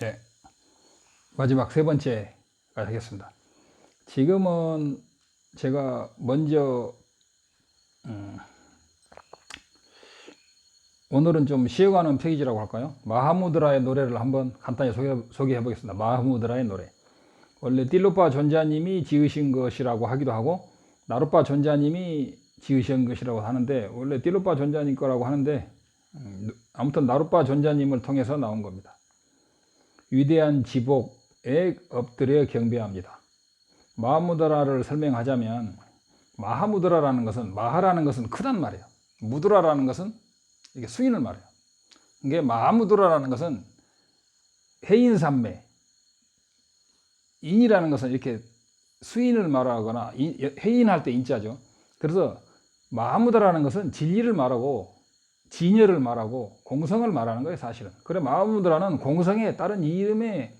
예, 마지막 세 번째가 되겠습니다. 지금은 제가 먼저 오늘은 좀 쉬어가는 페이지라고 할까요? 마하무드라의 노래를 한번 간단히 소개해 보겠습니다. 마하무드라의 노래. 원래 딜루파 존자님이 지으신 것이라고 하기도 하고 나루파 존자님이 지으신 것이라고 하는데, 원래 딜루파 존자님 거라고 하는데 아무튼 나루파 존자님을 통해서 나온 겁니다. 위대한 지복에 엎드려 경배합니다. 마하무드라를 설명하자면, 마하무드라라는 것은, 마하라는 것은 크단 말이에요. 무드라라는 것은 이게 수인을 말해요. 이게 마하무드라라는 것은 해인산매, 인이라는 것은 이렇게 수인을 말하거나 해인할 때 인자죠. 그래서 마하무드라는 것은 진리를 말하고 진여를 말하고 공성을 말하는 거예요, 사실은. 그래, 마하무드라는 공성에 따른 이름의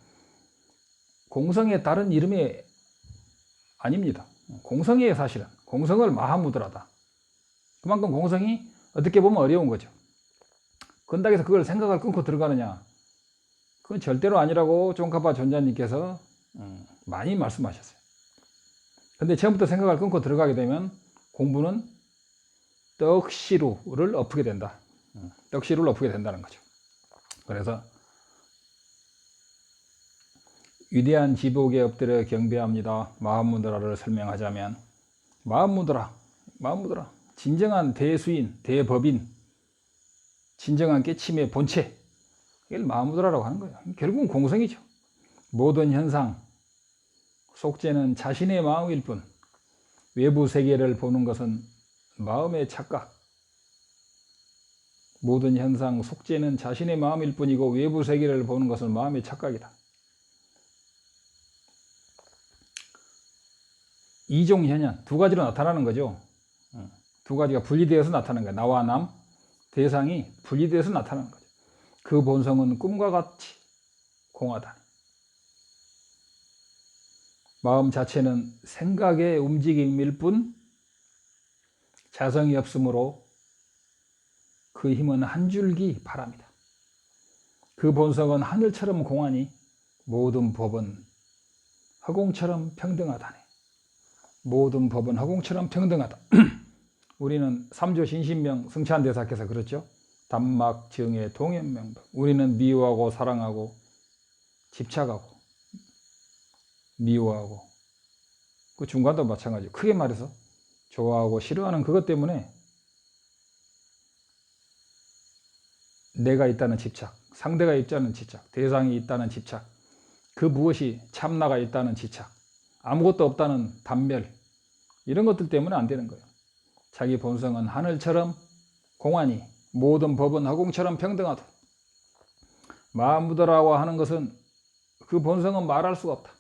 아닙니다. 공성이에요, 사실은. 공성을 마하무드라다. 그만큼 공성이 어떻게 보면 어려운 거죠. 건닥에서 그걸 생각을 끊고 들어가느냐, 그건 절대로 아니라고 쫑카파 존자님께서 많이 말씀하셨어요. 근데 처음부터 생각을 끊고 들어가게 되면 공부는 떡시루를 엎게 된다. 떡시루를 엎게 된다는 거죠. 그래서 위대한 지복에 엎드려 경배합니다. 마하무드라를 설명하자면, 마하무드라, 진정한 대수인, 대법인, 진정한 깨침의 본체, 이걸 마하무드라라고 하는 거예요. 결국은 공성이죠. 모든 현상, 속죄는 자신의 마음일 뿐, 외부 세계를 보는 것은 마음의 착각. 모든 현상, 속죄는 자신의 마음일 뿐이고 외부 세계를 보는 것은 마음의 착각이다. 이종현현, 두 가지로 나타나는 거죠. 두 가지가 분리되어서 나타나는 거예요. 나와 남, 대상이 분리되어서 나타나는 거죠. 그 본성은 꿈과 같이 공하다. 마음 자체는 생각의 움직임일 뿐 자성이 없으므로 그 힘은 한 줄기 바랍니다. 그 본성은 하늘처럼 공하니 모든 법은 허공처럼 평등하다네. 모든 법은 허공처럼 평등하다. 우리는 삼조 신신명 승찬대사께서 그렇죠. 단막 정의 동현명법. 우리는 미워하고 사랑하고 집착하고 미워하고, 그 중간도 마찬가지죠. 크게 말해서 좋아하고 싫어하는 그것 때문에 내가 있다는 집착, 상대가 있다는 집착, 대상이 있다는 집착, 그 무엇이 참나가 있다는 집착, 아무것도 없다는 단멸, 이런 것들 때문에 안 되는 거예요. 자기 본성은 하늘처럼 공하니 모든 법은 허공처럼 평등하다. 마하무드라고 하는 것은 그 본성은 말할 수가 없다.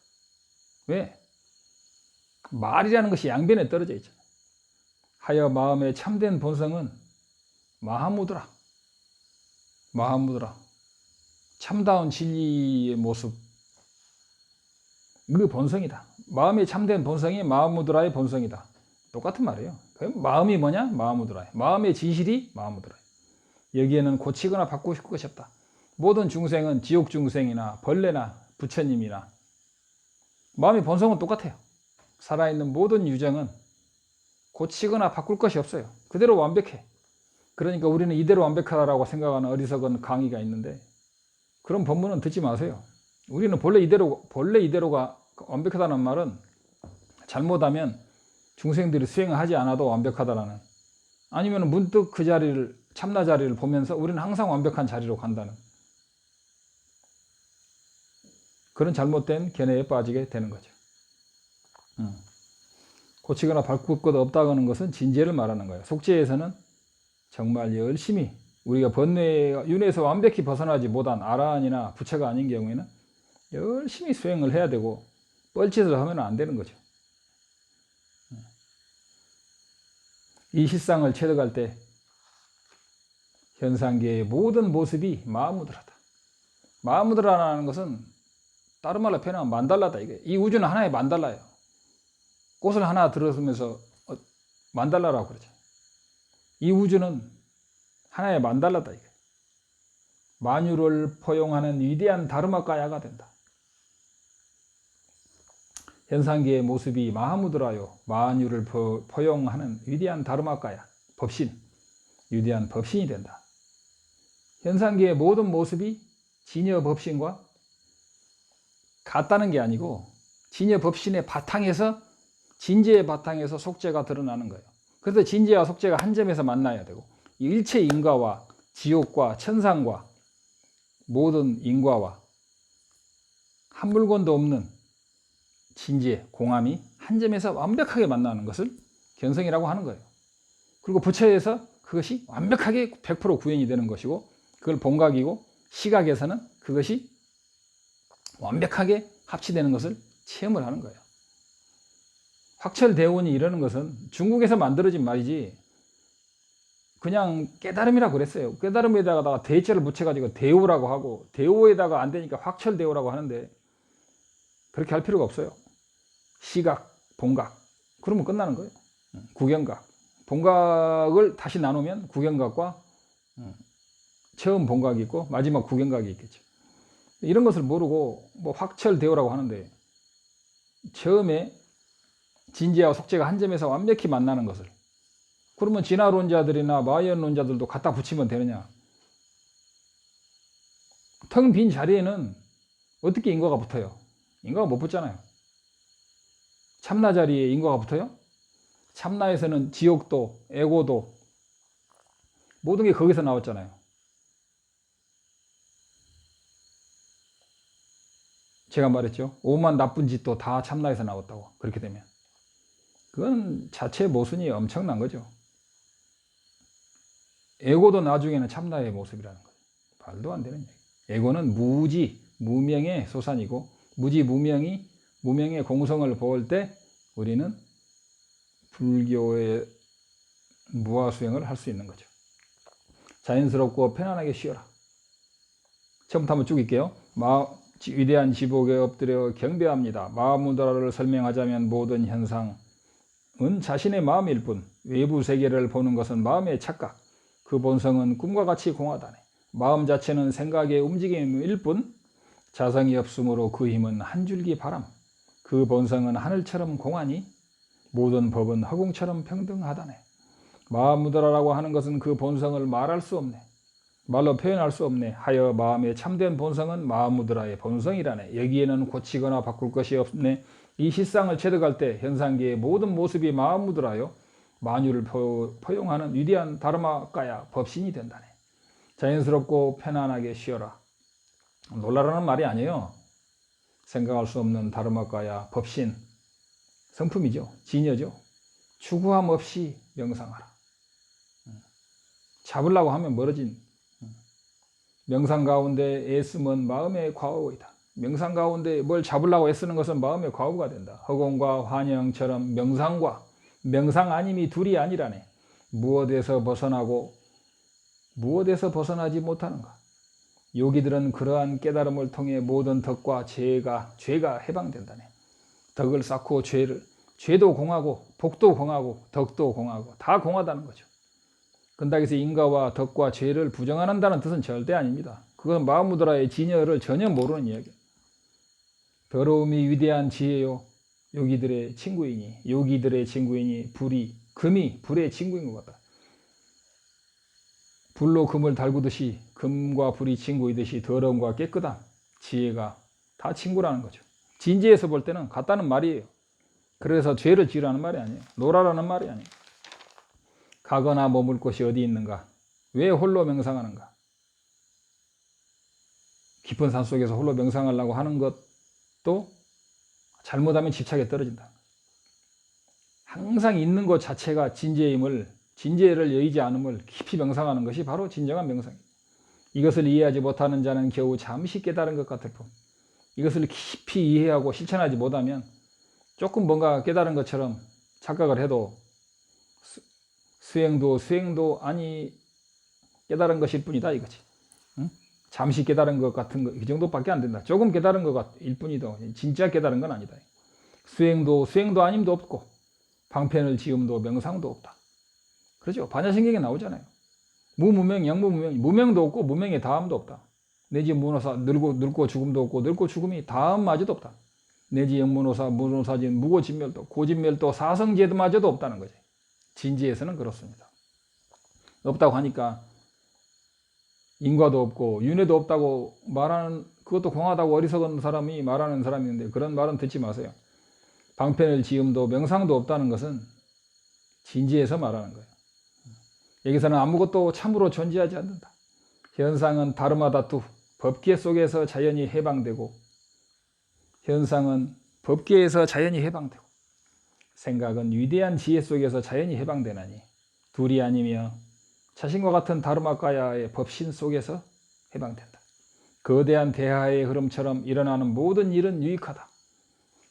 왜? 말이라는 것이 양변에 떨어져 있잖아요. 하여 마음의 참된 본성은 마하무드라. 참다운 진리의 모습, 그 본성이다. 마음의 참된 본성이 마하무드라의 본성이다. 똑같은 말이에요. 마음이 뭐냐? 마하무드라예요. 마음의 진실이 마하무드라예요. 여기에는 고치거나 바꾸실 것이 없다. 모든 중생은 지옥 중생이나 벌레나 부처님이나 마음의 본성은 똑같아요. 살아있는 모든 유정은 고치거나 바꿀 것이 없어요. 그대로 완벽해. 그러니까 우리는 이대로 완벽하다고 생각하는 어리석은 강의가 있는데, 그런 법문은 듣지 마세요. 우리는 본래 이대로가 완벽하다는 말은, 잘못하면 중생들이 수행을 하지 않아도 완벽하다라는, 아니면 문득 그 자리를, 참나 자리를 보면서 우리는 항상 완벽한 자리로 간다는 그런 잘못된 견해에 빠지게 되는 거죠. 고치거나 바꿀 것 없다는 것은 진죄를 말하는 거예요. 속죄에서는 정말 열심히, 우리가 번뇌의 윤회에서 완벽히 벗어나지 못한 아라한이나 부처가 아닌 경우에는 열심히 수행을 해야 되고, 뻘짓을 하면 안 되는 거죠. 이 실상을 체득할 때 현상계의 모든 모습이 마하무드라다. 마하무드라는 것은 다른 말로 표현하면 만달라다. 이 우주는 하나의 만달라예요. 꽃을 하나 들었으면서 만달라라고 그러죠. 이 우주는 하나의 만달라다. 만유를 포용하는 위대한 다르마카야가 된다. 현상계의 모습이 마하무드라요 만유를 포용하는 위대한 다르마카야 법신, 위대한 법신이 된다. 현상계의 모든 모습이 진여 법신과 같다는 게 아니고 진여 법신의 바탕에서 진재의 바탕에서 속재가 드러나는 거예요. 그래서 진재와 속재가 한 점에서 만나야 되고 일체 인과와 지옥과 천상과 모든 인과와 한 물건도 없는 진재, 공함이 한 점에서 완벽하게 만나는 것을 견성이라고 하는 거예요. 그리고 부처에서 그것이 완벽하게 100% 구현이 되는 것이고 그걸 본각이고 시각에서는 그것이 완벽하게 합치되는 것을 체험을 하는 거예요. 확철대원이 이러는 것은 중국에서 만들어진 말이지 그냥 깨달음이라고 그랬어요. 깨달음에다가 대자를 붙여가지고 대오라고 하고 대오에다가 안 되니까 확철대오라고 하는데 그렇게 할 필요가 없어요. 시각, 본각 그러면 끝나는 거예요. 구경각, 본각을 다시 나누면 구경각과 처음 본각이 있고 마지막 구경각이 있겠죠. 이런 것을 모르고 뭐 확철대오라고 하는데 처음에 진재와 속재가 한 점에서 완벽히 만나는 것을 그러면 진화론자들이나 마하연론자들도 갖다 붙이면 되느냐? 텅 빈 자리에는 어떻게 인과가 붙어요? 인과가 못 붙잖아요. 참나 자리에 인과가 붙어요? 참나에서는 지옥도 애고도 모든 게 거기서 나왔잖아요. 제가 말했죠. 오만 나쁜 짓도 다 참나에서 나왔다고. 그렇게 되면 그건 자체 모순이 엄청난 거죠. 애고도 나중에는 참나의 모습이라는 거예요. 말도 안 되는 얘기. 애고는 무지, 무명의 소산이고 무지, 무명의 공성을 볼 때 우리는 불교의 무아수행을 할 수 있는 거죠. 자연스럽고 편안하게 쉬어라. 처음부터 한번 쭉 읽게요. 위대한 지복에 엎드려 경배합니다. 마하무드라를 설명하자면 모든 현상은 자신의 마음일 뿐 외부 세계를 보는 것은 마음의 착각. 그 본성은 꿈과 같이 공하다네. 마음 자체는 생각의 움직임일 뿐 자성이 없으므로 그 힘은 한 줄기 바람. 그 본성은 하늘처럼 공하니 모든 법은 허공처럼 평등하다네. 마하무드라라고 하는 것은 그 본성을 말할 수 없네. 말로 표현할 수 없네. 하여 마음의 참된 본성은 마하무드라의 본성이라네. 여기에는 고치거나 바꿀 것이 없네. 이 실상을 체득할 때 현상계의 모든 모습이 마하무드라요 만유를 포용하는 위대한 다르마카야 법신이 된다네. 자연스럽고 편안하게 쉬어라. 놀라라는 말이 아니에요. 생각할 수 없는 다르마카야 법신 성품이죠. 진여죠. 추구함 없이 명상하라. 잡으려고 하면 멀어진 명상 가운데 애쓰면 마음의 과오이다. 명상 가운데 뭘 잡으려고 애쓰는 것은 마음의 과오가 된다. 허공과 환영처럼 명상과 명상 아님이 둘이 아니라네. 무엇에서 벗어나고 무엇에서 벗어나지 못하는가. 요기들은 그러한 깨달음을 통해 모든 덕과 죄가 해방된다네. 덕을 쌓고 죄도 공하고 복도 공하고 덕도 공하고 다 공하다는 거죠. 근다기서 인과와 덕과 죄를 부정한다는 뜻은 절대 아닙니다. 그건 마하무드라의 진여를 전혀 모르는 이야기예요. 더러움이 위대한 지혜요. 요기들의 친구이니 금이 불의 친구인 것 같다. 불로 금을 달구듯이 금과 불이 친구이듯이 더러움과 깨끗함, 지혜가 다 친구라는 거죠. 진지에서 볼 때는 같다는 말이에요. 그래서 죄를 지으라는 말이 아니에요. 놀아라는 말이 아니에요. 가거나 머물 곳이 어디 있는가? 왜 홀로 명상하는가? 깊은 산속에서 홀로 명상하려고 하는 것도 잘못하면 집착에 떨어진다. 항상 있는 것 자체가 진재를 여의지 않음을 깊이 명상하는 것이 바로 진정한 명상입니다. 이것을 이해하지 못하는 자는 겨우 잠시 깨달은 것 같을 뿐 이것을 깊이 이해하고 실천하지 못하면 조금 뭔가 깨달은 것처럼 착각을 해도 수행도 아니 깨달은 것일 뿐이다 이거지. 응? 잠시 깨달은 것 같은 거 이 정도밖에 안 된다. 조금 깨달은 것일 뿐이다. 진짜 깨달은 건 아니다. 수행도 아님도 없고 방편을 지음도 명상도 없다. 그렇죠? 반야신경에 나오잖아요. 무무명, 영무무명, 무명도 없고 무명의 다함도 없다. 내지 무노사 늙고 죽음도 없고 늙고 죽음이 다음마저도 없다. 내지 영무노사 무노사진 무고진멸도 고진멸도 사성제도마저도 없다는 거지. 진지에서는 그렇습니다. 없다고 하니까 인과도 없고 윤회도 없다고 말하는, 그것도 공하다고 어리석은 사람이 말하는 사람이 있는데 그런 말은 듣지 마세요. 방편을 지음도 명상도 없다는 것은 진지에서 말하는 거예요. 여기서는 아무것도 참으로 존재하지 않는다. 현상은 다르마다투, 법계 속에서 자연히 해방되고, 현상은 법계에서 자연히 해방되고, 생각은 위대한 지혜 속에서 자연히 해방되나니 둘이 아니며 자신과 같은 다르마가야의 법신 속에서 해방된다. 거대한 대하의 흐름처럼 일어나는 모든 일은 유익하다.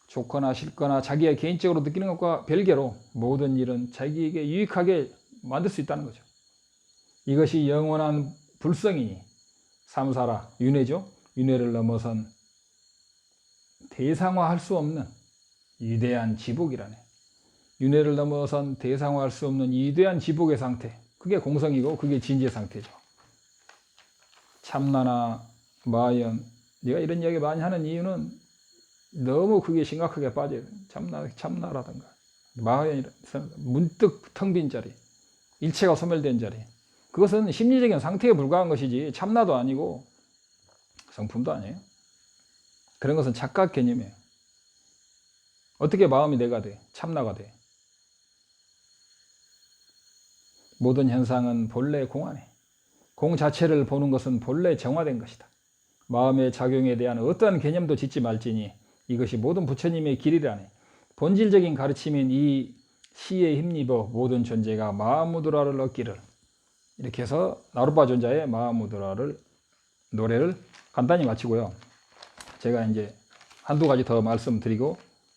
좋거나 싫거나 자기가 개인적으로 느끼는 것과 별개로 모든 일은 자기에게 유익하게 만들 수 있다는 거죠. 이것이 영원한 불성이니 삼사라, 윤회죠. 윤회를 넘어선 대상화할 수 없는 위대한 지복이라네. 윤회를 넘어선 대상화할 수 없는 위대한 지복의 상태, 그게 공성이고 그게 진지의 상태죠. 참나나 마연, 내가 이런 이야기 많이 하는 이유는 너무 그게 심각하게 빠져요. 참나라든가 마연, 문득 텅 빈 자리, 일체가 소멸된 자리, 그것은 심리적인 상태에 불과한 것이지 참나도 아니고 성품도 아니에요. 그런 것은 착각 개념이에요. 어떻게 마음이 내가 돼? 참나가 돼? 모든 현상은 본래 공안에, 공 자체를 보는 것은 본래 정화된 것이다. 마음의 작용에 대한 어떠한 개념도 짓지 말지니 이것이 모든 부처님의 길이라네. 본질적인 가르침인 이 시에 힘입어 모든 존재가 마하무드라를 얻기를. 이렇게 해서 나루파 존자의 마하무드라를 노래를 간단히 마치고요. 제가 이제 한두 가지 더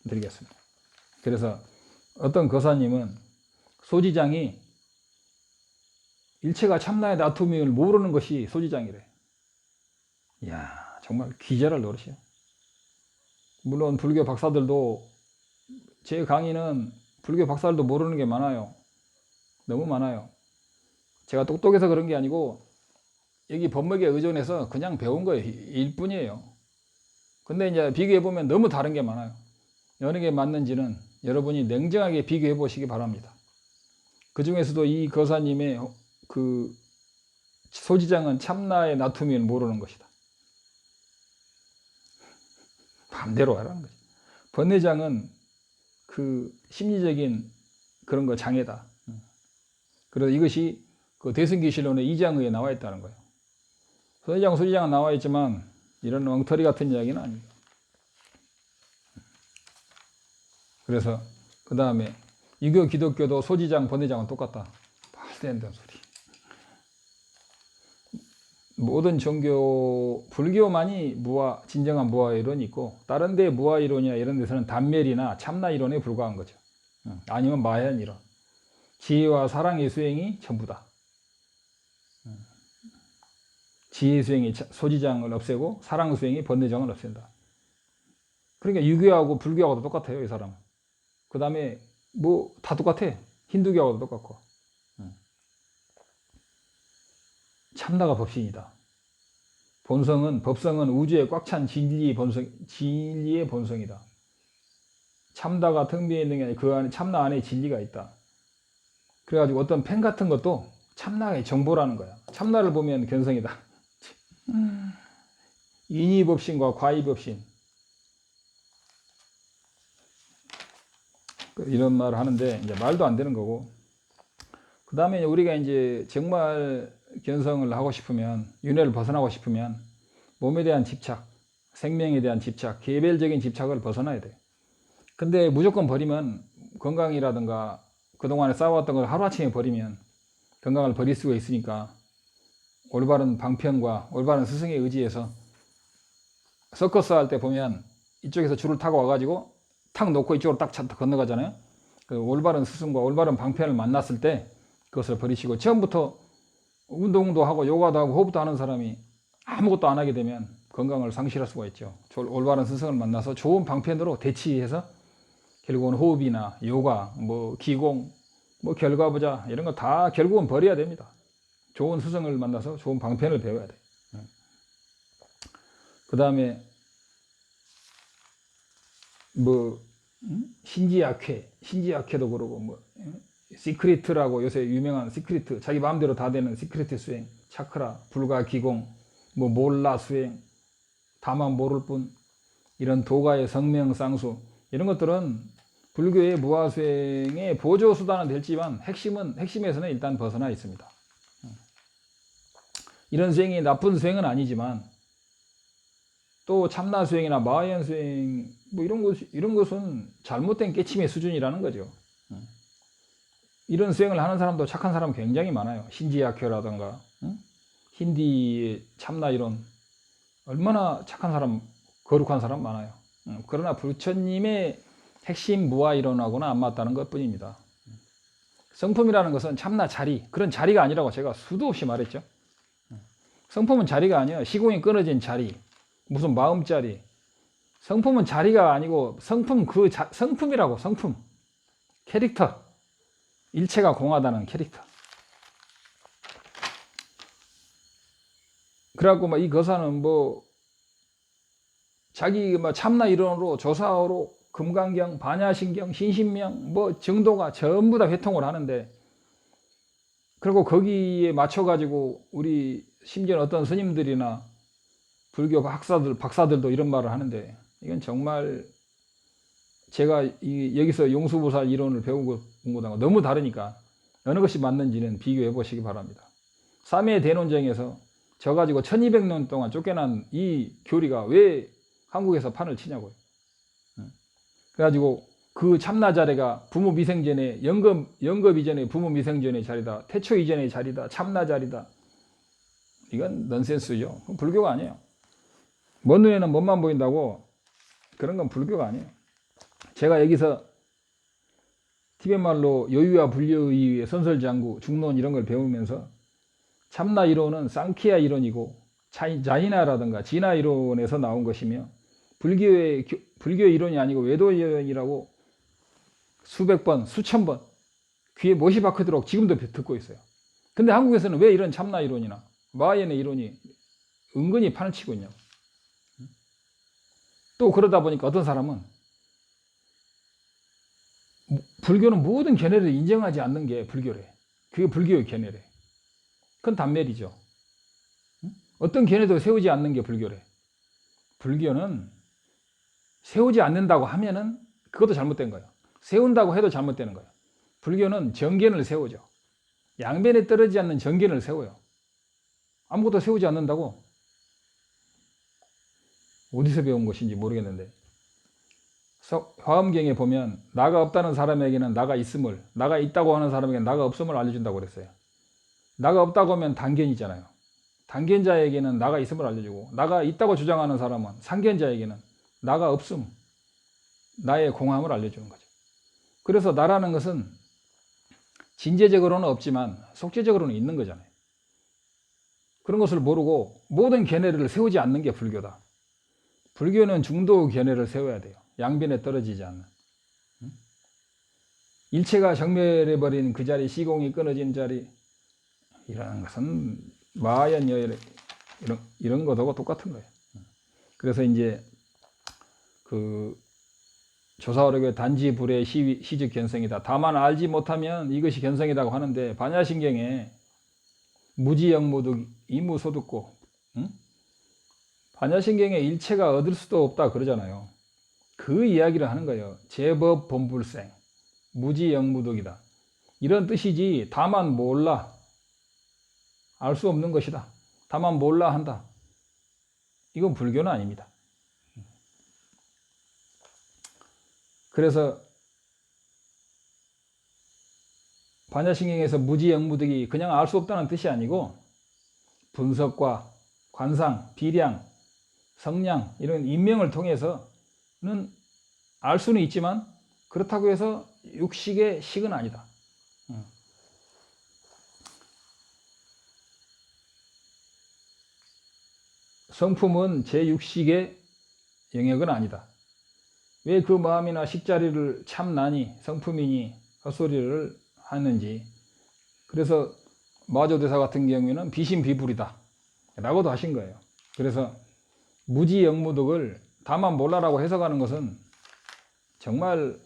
드리겠습니다. 그래서 어떤 거사님은 소지장이 일체가 참나의 나툼임을 모르는 것이 소지장이래. 이야, 정말 기절할 노릇이에요. 물론 불교 박사들도, 제 강의는 불교 박사들도 모르는 게 많아요. 너무 많아요. 제가 똑똑해서 그런 게 아니고 여기 법맥에 의존해서 그냥 배운 거예요. 일뿐이에요. 근데 이제 비교해보면 너무 다른 게 많아요. 어느 게 맞는지는 여러분이 냉정하게 비교해 보시기 바랍니다. 그 중에서도 이 거사님의 그 소지장은 참나의 나툼임을 모르는 것이다. 맘대로 하라는 거지. 번뇌장은 그 심리적인 그런 거 장애다. 그래서 이것이 그 대승기실론의 2장에 나와 있다는 거예요. 소지장, 소지장은 나와 있지만 이런 엉터리 같은 이야기는 아니에요. 그래서 그 다음에 유교, 기독교도 소지장, 번뇌장은 똑같다. 말도 안 되는 소리. 모든 종교, 불교만이 진정한 무아 이론이 있고 다른 데 무아 이론이나 이런 데서는 단멸이나 참나 이론에 불과한 거죠. 아니면 마야한 이론. 지혜와 사랑의 수행이 전부다. 지혜 수행이 소지장을 없애고 사랑 수행이 번뇌장을 없앤다. 그러니까 유교하고 불교하고도 똑같아요, 이 사람은. 그 다음에 뭐 다 똑같아. 힌두교하고도 똑같고. 참나가 법신이다. 법성은 우주에 꽉 찬 진리의 본성이다. 참나가 텅 비어 있는 게 아니라 그 안에, 참나 안에 진리가 있다. 그래가지고 어떤 펜 같은 것도 참나의 정보라는 거야. 참나를 보면 견성이다. 인이법신과 과이법신. 이런 말을 하는데 이제 말도 안 되는 거고. 그 다음에 우리가 이제 정말 견성을 하고 싶으면, 윤회를 벗어나고 싶으면 몸에 대한 집착, 생명에 대한 집착, 개별적인 집착을 벗어나야 돼. 근데 무조건 버리면, 건강이라든가 그동안에 쌓아왔던 걸 하루아침에 버리면 건강을 버릴 수가 있으니까 올바른 방편과 올바른 스승의 의지에서, 서커스 할 때 보면 이쪽에서 줄을 타고 와가지고 탁 놓고 이쪽으로 딱 건너가잖아요. 그 올바른 스승과 올바른 방편을 만났을 때 그것을 버리시고, 처음부터 운동도 하고 요가도 하고 호흡도 하는 사람이 아무것도 안 하게 되면 건강을 상실할 수가 있죠. 올바른 스승을 만나서 좋은 방편으로 대치해서 결국은 호흡이나 요가, 뭐 기공, 뭐 결과부자 이런 거 다 결국은 버려야 됩니다. 좋은 스승을 만나서 좋은 방편을 배워야 돼. 그 다음에 뭐 신지약회도 그러고 뭐 시크리트라고 요새 유명한 시크리트, 자기 마음대로 다 되는 시크리트 수행, 차크라, 불가 기공, 뭐 몰라 수행, 다만 모를 뿐, 이런 도가의 성명쌍수, 이런 것들은 불교의 무아수행의 보조수단은 될지만 핵심에서는 일단 벗어나 있습니다. 이런 수행이 나쁜 수행은 아니지만 또 참나 수행이나 마하연 수행 뭐 이런 것은 잘못된 깨침의 수준이라는 거죠. 이런 수행을 하는 사람도 착한 사람 굉장히 많아요. 신지약효라든가 힌디 참나 이론, 얼마나 착한 사람, 거룩한 사람 많아요. 그러나 부처님의 핵심 무아 이론하고는 안 맞다는 것 뿐입니다. 성품이라는 것은 참나 자리, 그런 자리가 아니라고 제가 수도 없이 말했죠. 성품은 자리가 아니에요. 시공이 끊어진 자리, 무슨 마음자리. 성품은 자리가 아니고 성품이라고. 성품, 캐릭터, 일체가 공하다는 캐릭터. 그래갖고 이 거사는 자기 참나 이론으로 조사어로 금강경, 반야신경, 신신명 정도가 전부 다 회통을 하는데, 그리고 거기에 맞춰 가지고 우리 심지어 어떤 스님들이나 불교 박사들도 이런 말을 하는데, 이건 정말 제가 여기서 용수보살 이론을 배우고 온 거랑 너무 다르니까 어느 것이 맞는지는 비교해 보시기 바랍니다. 삼회 대논쟁에서 저 가지고 1200년 동안 쫓겨난 이 교리가 왜 한국에서 판을 치냐고요. 그래가지고 그 참나 자리가 부모 미생전에 영겁 이전에 부모 미생전의 자리다, 태초 이전의 자리다, 참나 자리다. 이건 넌센스죠. 그건 불교가 아니에요. 먼 눈에는 멋만 보인다고 그런 건 불교가 아니에요. 제가 여기서 티벳말로 여유와 불여의 선설장구, 중론 이런 걸 배우면서 참나 이론은 쌍키야 이론이고 자이나라든가 진화 이론에서 나온 것이며 불교 이론이 아니고 외도 이론이라고 수백 번, 수천 번 귀에 못이 박히도록 지금도 듣고 있어요. 근데 한국에서는 왜 이런 참나 이론이나 마하연의 이론이 은근히 판을 치고 있냐고. 또 그러다 보니까 어떤 사람은 불교는 모든 견해를 인정하지 않는 게 불교래. 그게 불교의 견해래. 그건 단멸이죠. 어떤 견해도 세우지 않는 게 불교래. 불교는 세우지 않는다고 하면은 그것도 잘못된 거예요. 세운다고 해도 잘못되는 거예요. 불교는 정견을 세우죠. 양변에 떨어지지 않는 정견을 세워요. 아무것도 세우지 않는다고? 어디서 배운 것인지 모르겠는데, 화엄경에 보면 나가 없다는 사람에게는 나가 있음을, 나가 있다고 하는 사람에게는 나가 없음을 알려준다고 그랬어요. 나가 없다고 하면 단견이잖아요. 단견자에게는 나가 있음을 알려주고, 나가 있다고 주장하는 사람은 상견자에게는 나가 없음, 나의 공함을 알려주는 거죠. 그래서 나라는 것은 진재적으로는 없지만 속재적으로는 있는 거잖아요. 그런 것을 모르고 모든 견해를 세우지 않는 게 불교다. 불교는 중도 견해를 세워야 돼요. 양변에 떨어지지 않는. 일체가 정멸해버린 그 자리, 시공이 끊어진 자리, 이런 것은 마하연 이런 것하고 똑같은 거예요. 그래서 이제 그 조사오력의 단지 불의 시즉 견성이다. 다만 알지 못하면 이것이 견성이라고 하는데, 반야신경에 무지영무득 이무소득고, 반야신경에 일체가 얻을 수도 없다 그러잖아요. 그 이야기를 하는 거예요. 제법 본불생, 무지영무득이다. 이런 뜻이지, 다만 몰라, 알 수 없는 것이다, 다만 몰라 한다, 이건 불교는 아닙니다. 그래서 반야신경에서 무지영무득이 그냥 알 수 없다는 뜻이 아니고, 분석과 관상, 비량, 성량 이런 인명을 통해서는 알 수는 있지만, 그렇다고 해서 육식의 식은 아니다. 성품은 제6식의 영역은 아니다. 왜 그 마음이나 식자리를 참나니 성품이니 헛소리를 하는지. 그래서 마조대사 같은 경우에는 비신비불이다 라고도 하신 거예요. 그래서 무지영무득을 다만 몰라라고 해석하는 것은 정말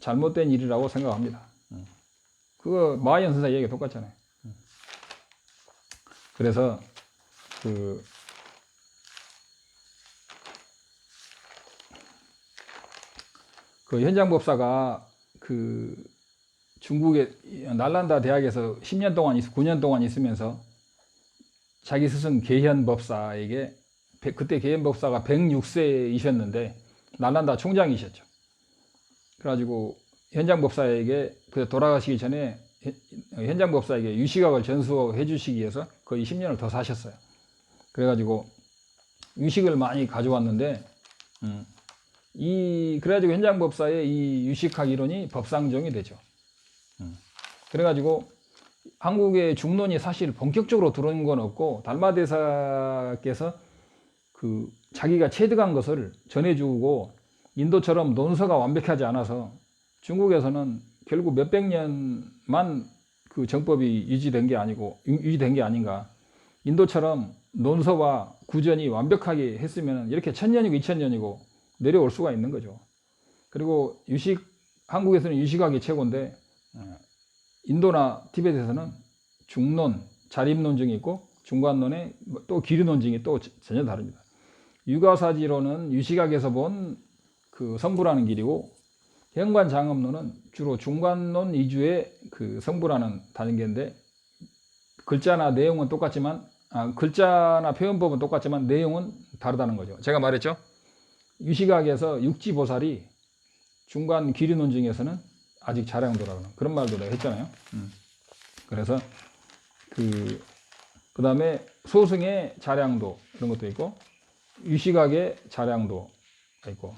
잘못된 일이라고 생각합니다. 그거 마하이안 선사 얘기가 똑같잖아요. 그래서 그 현장법사가 중국의 날란다 대학에서 10년 동안 9년 동안 있으면서 자기 스승 계현법사에게, 그때 계현법사가 106세이셨는데 날란다 총장이셨죠. 그래가지고 현장법사에게 돌아가시기 전에 현장법사에게 유식학을 전수해 주시기 위해서 거의 10년을 더 사셨어요. 그래가지고 유식을 많이 가져왔는데 그래가지고 현장법사의 이 유식학 이론이 법상정이 되죠. 그래가지고 한국의 중론이 사실 본격적으로 들어온 건 없고, 달마대사께서 자기가 체득한 것을 전해주고, 인도처럼 논서가 완벽하지 않아서 중국에서는 결국 몇백 년만 그 정법이 유지된 게 아닌가. 인도처럼 논서와 구전이 완벽하게 했으면 이렇게 1000년이고 2000년이고 내려올 수가 있는 거죠. 그리고 한국에서는 유식학이 최고인데, 인도나 티베트에서는 중론, 자립논증이 있고, 중간론에 또 기류논증이 또 전혀 다릅니다. 유가사지론은 유식학에서 본 그 성불하는 길이고, 현관장엄론은 주로 중간론 위주의 그 성불하는 단계인데, 글자나 내용은 똑같지만, 글자나 표현법은 똑같지만 내용은 다르다는 거죠. 제가 말했죠. 유식학에서 육지보살이 중간 기류논증에서는 아직 자량도라는 그런 말도 내가 했잖아요. 그래서 그 다음에 소승의 자량도 이런 것도 있고, 유식학의 자량도가 있고.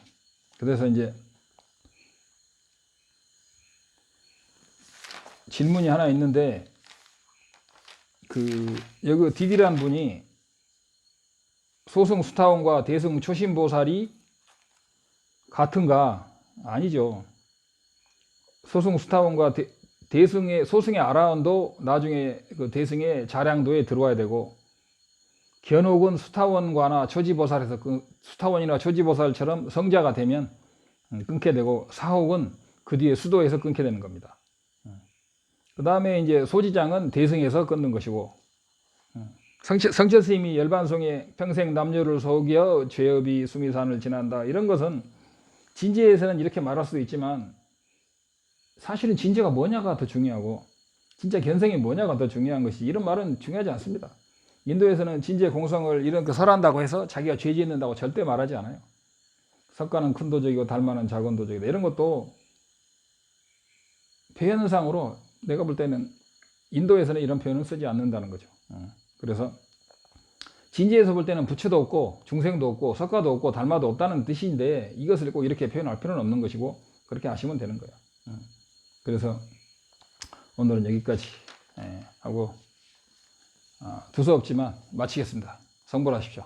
그래서 이제 질문이 하나 있는데, 여기 디디란 분이 소승 수타원과 대승 초심보살이 같은가? 아니죠. 소승 수타원과 소승의 아라운도 나중에 그 대승의 자량도에 들어와야 되고, 견옥은 수타원과나 초지보살에서 수타원이나 초지보살처럼 성자가 되면 끊게 되고, 사옥은 그 뒤에 수도에서 끊게 되는 겁니다. 그 다음에 이제 소지장은 대승에서 끊는 것이고, 성철 스님이 열반송에 평생 남녀를 속여 죄업이 수미산을 지난다, 이런 것은 진제에서는 이렇게 말할 수도 있지만, 사실은 진제가 뭐냐가 더 중요하고, 진짜 견성이 뭐냐가 더 중요한 것이, 이런 말은 중요하지 않습니다. 인도에서는 진제 공성을 이런 거 설한다고 해서 자기가 죄 짓는다고 절대 말하지 않아요. 석가는 큰 도적이고 달마는 작은 도적이다, 이런 것도 표현상으로 내가 볼 때는 인도에서는 이런 표현을 쓰지 않는다는 거죠. 그래서 진지에서 볼 때는 부처도 없고 중생도 없고 석가도 없고 달마도 없다는 뜻인데, 이것을 꼭 이렇게 표현할 필요는 없는 것이고, 그렇게 하시면 되는 거예요. 그래서 오늘은 여기까지 하고 두서없지만 마치겠습니다. 성불하십시오.